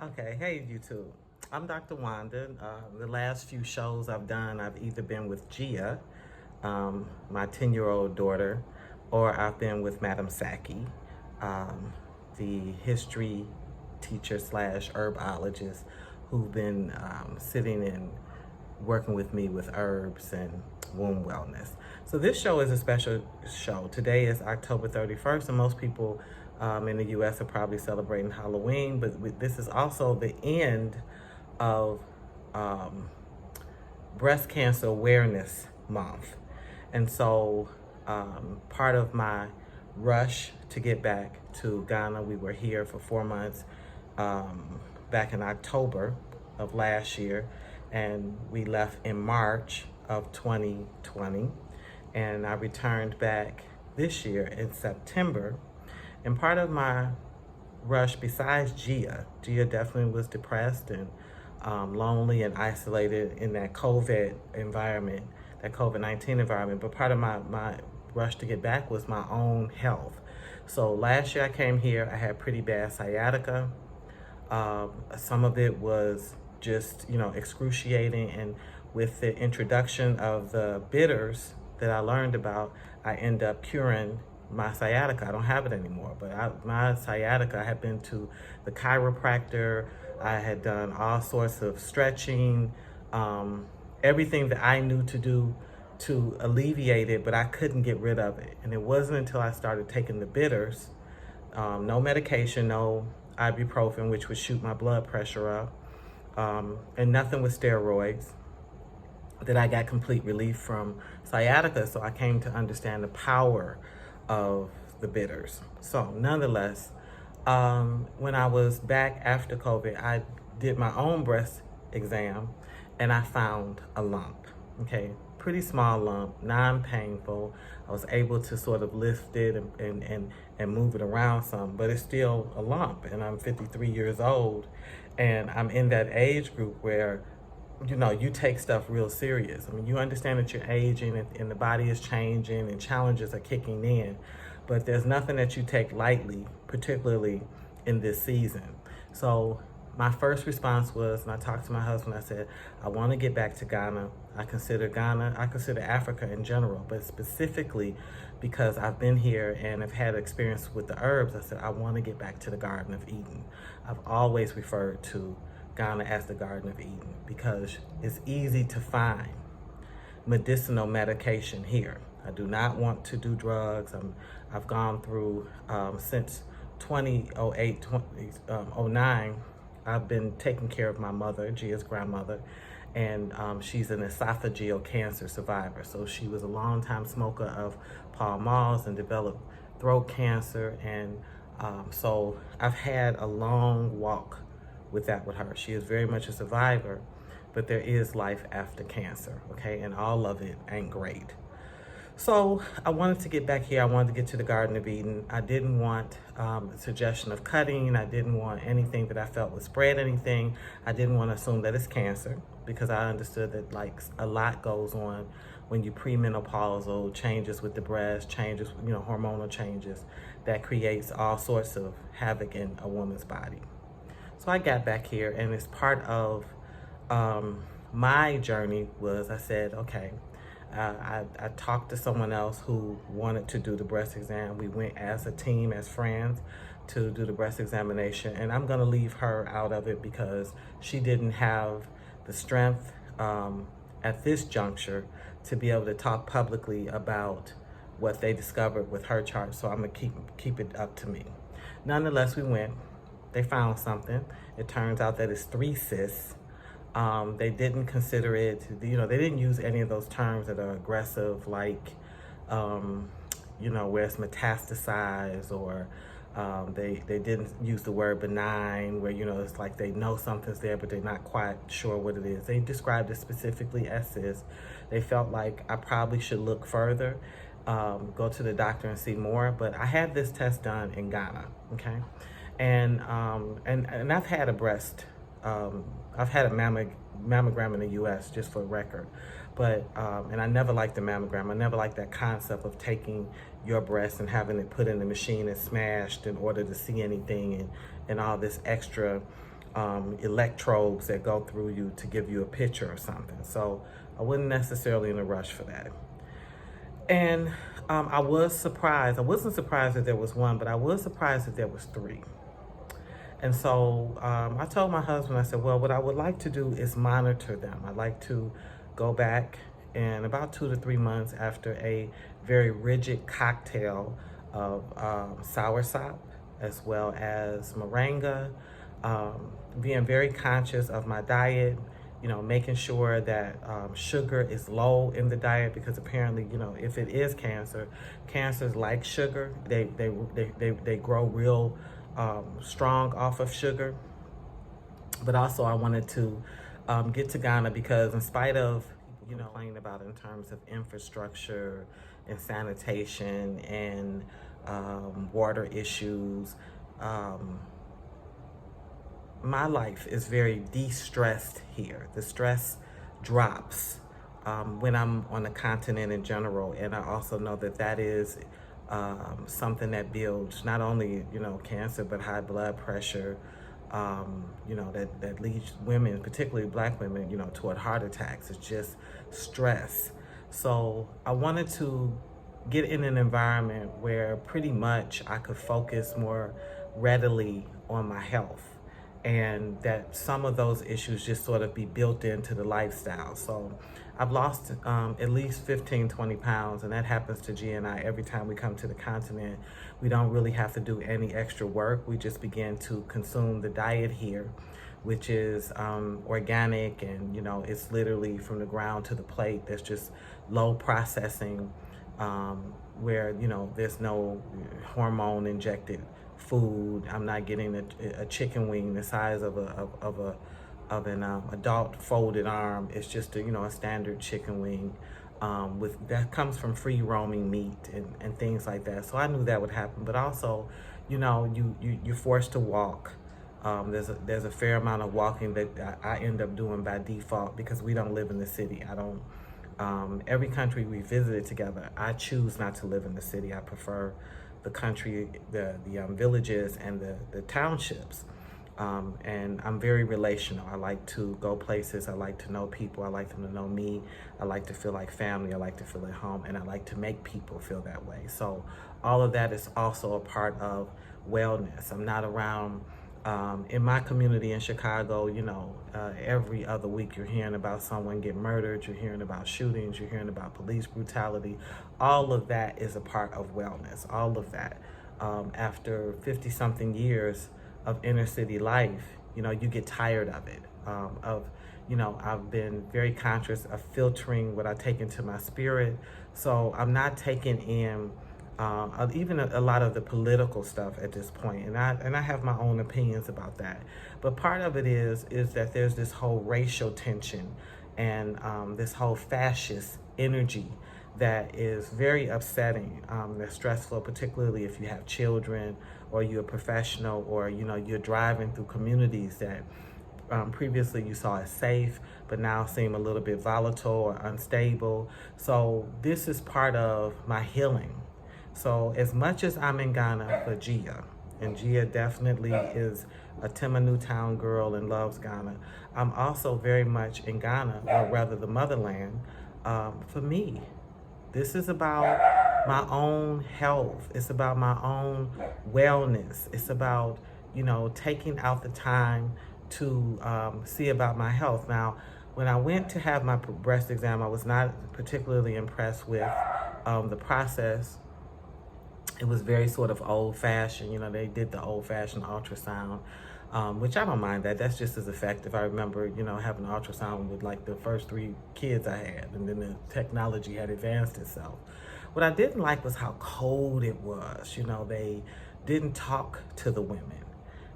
Okay, hey YouTube. I'm Dr. Wanda. The last few shows I've done, I've either been with Gia, my 10-year-old daughter, or I've been with Madam Saki, um, the history teacher slash herbologist who've been sitting and working with me with herbs and womb wellness. So this show is a special show. Today is October 31st, and most people in the U.S. are probably celebrating Halloween, but this is also the end of um, Breast Cancer Awareness Month. And so part of my rush to get back to Ghana, we were here for 4 months back in October of last year, and we left in March of 2020, and I returned back this year in September. And part of my rush, besides Gia definitely was depressed and lonely and isolated in that COVID environment, that COVID-19 environment. But part of my rush to get back was my own health. So last year I came here, I had pretty bad sciatica. Some of it was just, excruciating. And with the introduction of the bitters that I learned about, I end up curing my sciatica. I don't have it anymore, but my sciatica, I had been to the chiropractor. I had done all sorts of stretching, everything that I knew to do to alleviate it, but I couldn't get rid of it. And it wasn't until I started taking the bitters, no medication, no ibuprofen, which would shoot my blood pressure up, and nothing with steroids, that I got complete relief from sciatica. So I came to understand the power of the bitters. So nonetheless, when I was back after COVID, I did my own breast exam and I found a lump, okay? Pretty small lump, non-painful. I was able to sort of lift it and move it around some, but it's still a lump, and I'm 53 years old, and I'm in that age group where you take stuff real serious. I mean, you understand that you're aging and the body is changing and challenges are kicking in, but there's nothing that you take lightly, particularly in this season. So my first response was, and I talked to my husband, I said, I want to get back to Ghana. I consider Africa in general, but specifically because I've been here and have had experience with the herbs, I said, I want to get back to the Garden of Eden. I've always referred to Ghana as the Garden of Eden because it's easy to find medicinal medication here. I do not want to do drugs. I've gone through, since 2008, 2009, I've been taking care of my mother, Gia's grandmother, and she's an esophageal cancer survivor. So she was a longtime smoker of Pall Malls and developed throat cancer. And so I've had a long walk with her. She is very much a survivor, but there is life after cancer, okay? And all of it ain't great. So I wanted to get back here. I wanted to get to the Garden of Eden. I didn't want a suggestion of cutting. I didn't want anything that I felt would spread anything. I didn't want to assume that it's cancer because I understood that like a lot goes on when you premenopausal, changes with the breast, changes, hormonal changes that creates all sorts of havoc in a woman's body. So I got back here, and as part of my journey was, I said, okay, I talked to someone else who wanted to do the breast exam. We went as a team, as friends, to do the breast examination, and I'm gonna leave her out of it because she didn't have the strength at this juncture to be able to talk publicly about what they discovered with her chart, so I'm gonna keep it up to me. Nonetheless, we went. They found something. It turns out that it's 3 cysts. They didn't consider it, they didn't use any of those terms that are aggressive, like, where it's metastasized, or they didn't use the word benign, where, it's like they know something's there, but they're not quite sure what it is. They described it specifically as cysts. They felt like I probably should look further, go to the doctor and see more, but I had this test done in Ghana, okay? And I've had a breast, I've had a mammogram in the U.S., just for record, but and I never liked the mammogram. I never liked that concept of taking your breast and having it put in the machine and smashed in order to see anything, and all this extra electrodes that go through you to give you a picture or something. So I wasn't necessarily in a rush for that. And I was surprised. I wasn't surprised that there was one, but I was surprised that there was three. And so I told my husband, I said, well, what I would like to do is monitor them. I'd like to go back in about 2 to 3 months after a very rigid cocktail of soursop as well as moringa, being very conscious of my diet, making sure that sugar is low in the diet, because apparently, if it is cancers like sugar. They grow real strong off of sugar. But also I wanted to get to Ghana because in spite of complaining about in terms of infrastructure and sanitation and water issues, my life is very de-stressed here. The stress drops when I'm on the continent in general, and I also know that that is something that builds not only cancer but high blood pressure, that leads women, particularly black women, toward heart attacks. It's just stress. So I wanted to get in an environment where pretty much I could focus more readily on my health, and that some of those issues just sort of be built into the lifestyle. So I've lost at least 15, 20 pounds, and that happens to G and I every time we come to the continent. We don't really have to do any extra work. We just begin to consume the diet here, which is organic, and it's literally from the ground to the plate. There's just low processing, where there's no hormone injected food. I'm not getting a chicken wing the size of an adult folded arm. It's just a standard chicken wing with that comes from free roaming meat and things like that. So I knew that would happen. But also, you're forced to walk. There's a fair amount of walking that I end up doing by default because we don't live in the city. I don't. Every country we visited together, I choose not to live in the city. I prefer the country, the villages and the townships. And I'm very relational. I like to go places. I like to know people. I like them to know me. I like to feel like family. I like to feel at home, and I like to make people feel that way. So all of that is also a part of wellness. I'm not around in my community in Chicago. Every other week you're hearing about someone get murdered. You're hearing about shootings. You're hearing about police brutality. All of that is a part of wellness. All of that. After 50 something years of inner city life, you get tired of it. I've been very conscious of filtering what I take into my spirit. So I'm not taking in even a lot of the political stuff at this point, and I have my own opinions about that. But part of it is that there's this whole racial tension and this whole fascist energy that is very upsetting. That's stressful, particularly if you have children or you're a professional, or you're driving through communities that previously you saw as safe, but now seem a little bit volatile or unstable. So this is part of my healing. So as much as I'm in Ghana for Gia, and Gia definitely is a Timbuktu town girl and loves Ghana, I'm also very much in Ghana, or rather the motherland, for me. This is about my own health. It's about my own wellness. It's about, taking out the time to see about my health. Now, when I went to have my breast exam, I was not particularly impressed with the process. It was very sort of old-fashioned. They did the old-fashioned ultrasound, which I don't mind that. That's just as effective. I remember, having an ultrasound with like the first 3 kids I had, and then the technology had advanced itself. What I didn't like was how cold it was. They didn't talk to the women.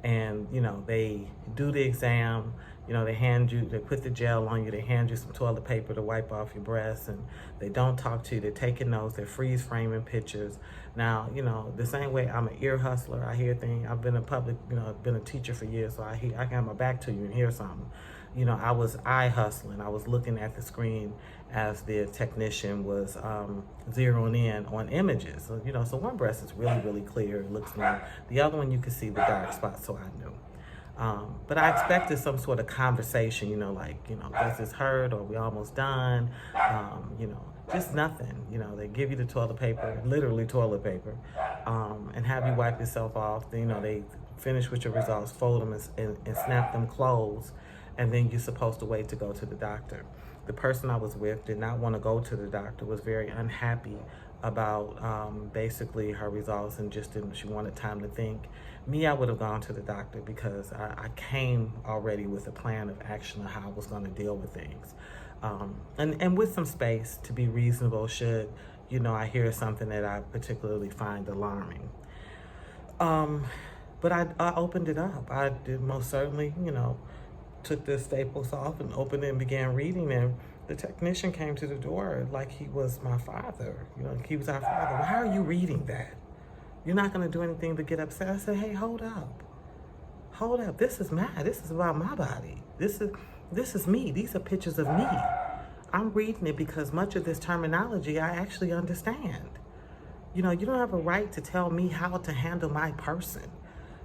And, they do the exam, they put the gel on you, they hand you some toilet paper to wipe off your breasts, and they don't talk to you, they're taking notes, they're freeze framing pictures. Now, the same way I'm an ear hustler, I hear things. I've been I've been a teacher for years, so I can have my back to you and hear something. I was eye hustling. I was looking at the screen as the technician was zeroing in on images. So, so one breast is really, really clear. It looks normal. The other one, you could see the dark spots, so I knew. But I expected some sort of conversation, like, does this hurt, or we almost done? Just nothing. They give you the toilet paper, literally toilet paper, and have you wipe yourself off. They finish with your results, fold them and snap them closed, and then you're supposed to wait to go to the doctor. The person I was with did not want to go to the doctor, was very unhappy about basically her results, and just didn't, she wanted time to think. Me, I would have gone to the doctor because I came already with a plan of action of how I was going to deal with things. And with some space to be reasonable should, I hear something that I particularly find alarming. But I opened it up. I did most certainly, took the staples off and opened it and began reading. And the technician came to the door like he was my father. He was our father. Why are you reading that? You're not going to do anything to get upset. I said, hey, hold up. Hold up. This is mine. This is about my body. This is me. These are pictures of me. I'm reading it because much of this terminology I actually understand. You don't have a right to tell me how to handle my person.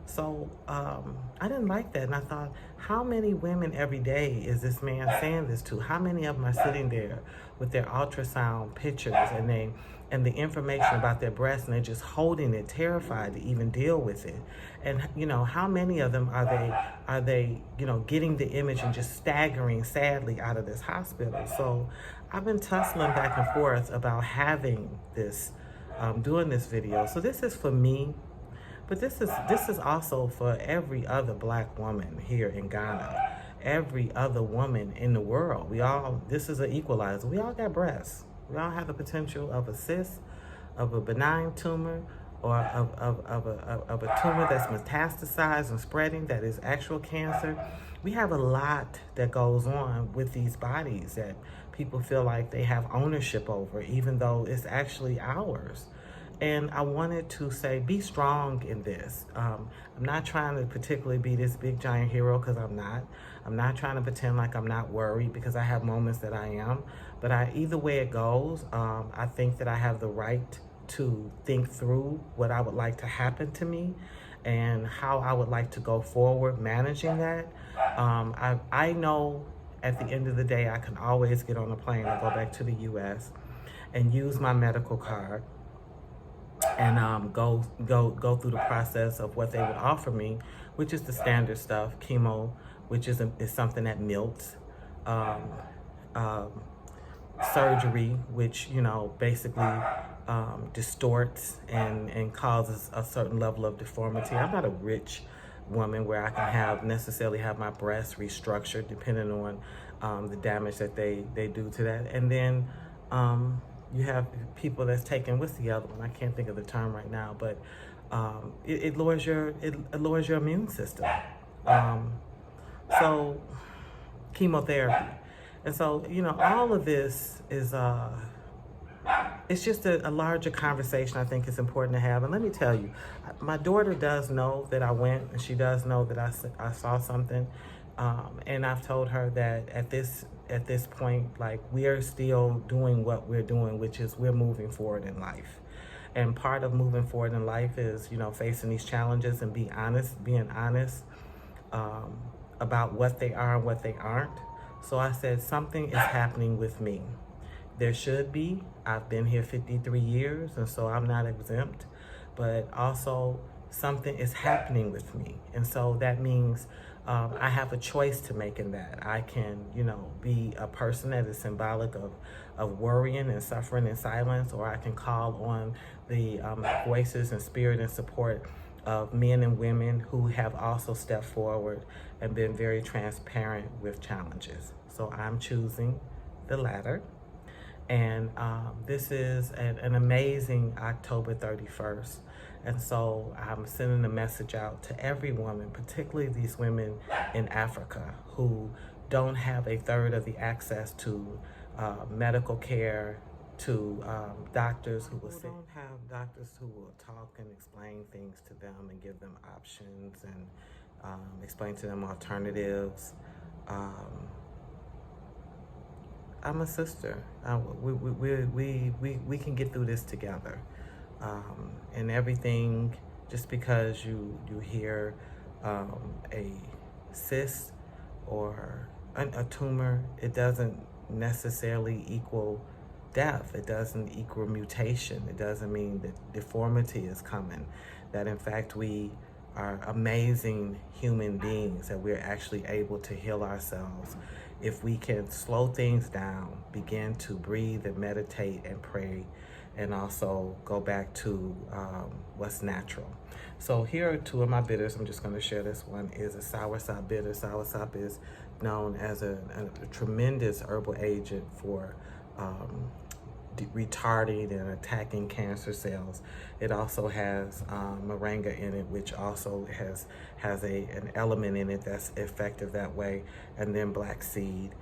So I didn't like that. And I thought, how many women every day is this man saying this to? How many of them are sitting there with their ultrasound pictures and the information about their breasts, and they're just holding it, terrified to even deal with it? And how many of them are they getting the image and just staggering sadly out of this hospital? So I've been tussling back and forth about having this, doing this video. So this is for me. But this is also for every other Black woman here in Ghana, every other woman in the world. This is an equalizer. We all got breasts. We all have the potential of a cyst, of a benign tumor, or of a tumor that's metastasized and spreading, that is actual cancer. We have a lot that goes on with these bodies that people feel like they have ownership over, even though it's actually ours. And I wanted to say, be strong in this. I'm not trying to particularly be this big giant hero, because I'm not. I'm not trying to pretend like I'm not worried, because I have moments that I am. But either way it goes, I think that I have the right to think through what I would like to happen to me and how I would like to go forward managing that. I know at the end of the day, I can always get on a plane and go back to the U.S. and use my medical card and go through the process of what they would offer me, which is the standard stuff, chemo, which is something that melts, surgery, which basically distorts and causes a certain level of deformity. I'm not a rich woman where I can necessarily have my breasts restructured depending on the damage that they do to that. And then you have people that's taken, what's the other one? I can't think of the term right now, but it lowers your immune system. So chemotherapy. And so, all of this is, it's just a larger conversation I think is important to have. And let me tell you, my daughter does know that I went, and she does know that I saw something. And I've told her that at this point, like, we are still doing what we're doing, which is we're moving forward in life. And part of moving forward in life is, facing these challenges and being honest about what they are and what they aren't. So I said, something is happening with me. There should be. I've been here 53 years, and so I'm not exempt. But also, something is happening with me. And so that means I have a choice to make in that. I can, be a person that is symbolic of worrying and suffering in silence, or I can call on the voices and spirit and support of men and women who have also stepped forward and been very transparent with challenges. So I'm choosing the latter. And this is an amazing October 31st. And so I'm sending a message out to every woman, particularly these women in Africa who don't have a third of the access to medical care, to doctors who don't have doctors who will talk and explain things to them and give them options and explain to them alternatives. I'm a sister. We can get through this together. And everything, just because you hear a cyst or a tumor, it doesn't necessarily equal death. It doesn't equal mutation. It doesn't mean that deformity is coming. That in fact we are amazing human beings, that we're actually able to heal ourselves if we can slow things down, begin to breathe and meditate and pray, and also go back to what's natural. So here are two of my bitters. I'm just going to share this. One is a soursop bitter. Soursop is known as a tremendous herbal agent for retarding and attacking cancer cells. It also has moringa in it, which also has an element in it that's effective that way, and then black seed.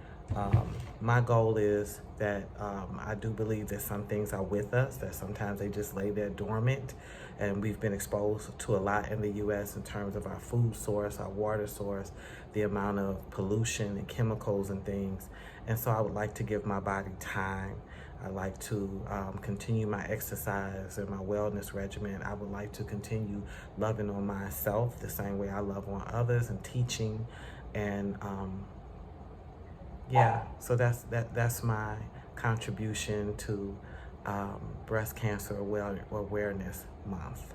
My goal is that I do believe that some things are with us, that sometimes they just lay there dormant, and we've been exposed to a lot in the U.S. in terms of our food source, our water source, the amount of pollution and chemicals and things. And so I would like to give my body time. I like to continue my exercise and my wellness regimen. I would like to continue loving on myself the same way I love on others, and teaching, and yeah. So that's my contribution to Breast Cancer Awareness Month.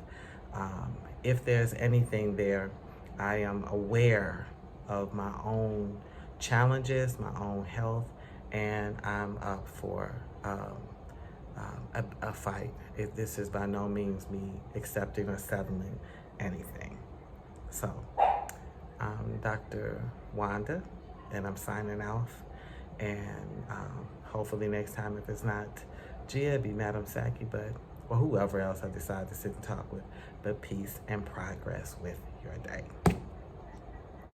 If there's anything there, I am aware of my own challenges, my own health, and I'm up for a fight. If this is by no means me accepting or settling anything. So I'm Dr. Wanda, and I'm signing off. And hopefully next time, if it's not Gia, it'll be Madam Saki, or whoever else I decide to sit and talk with. But peace and progress with your day.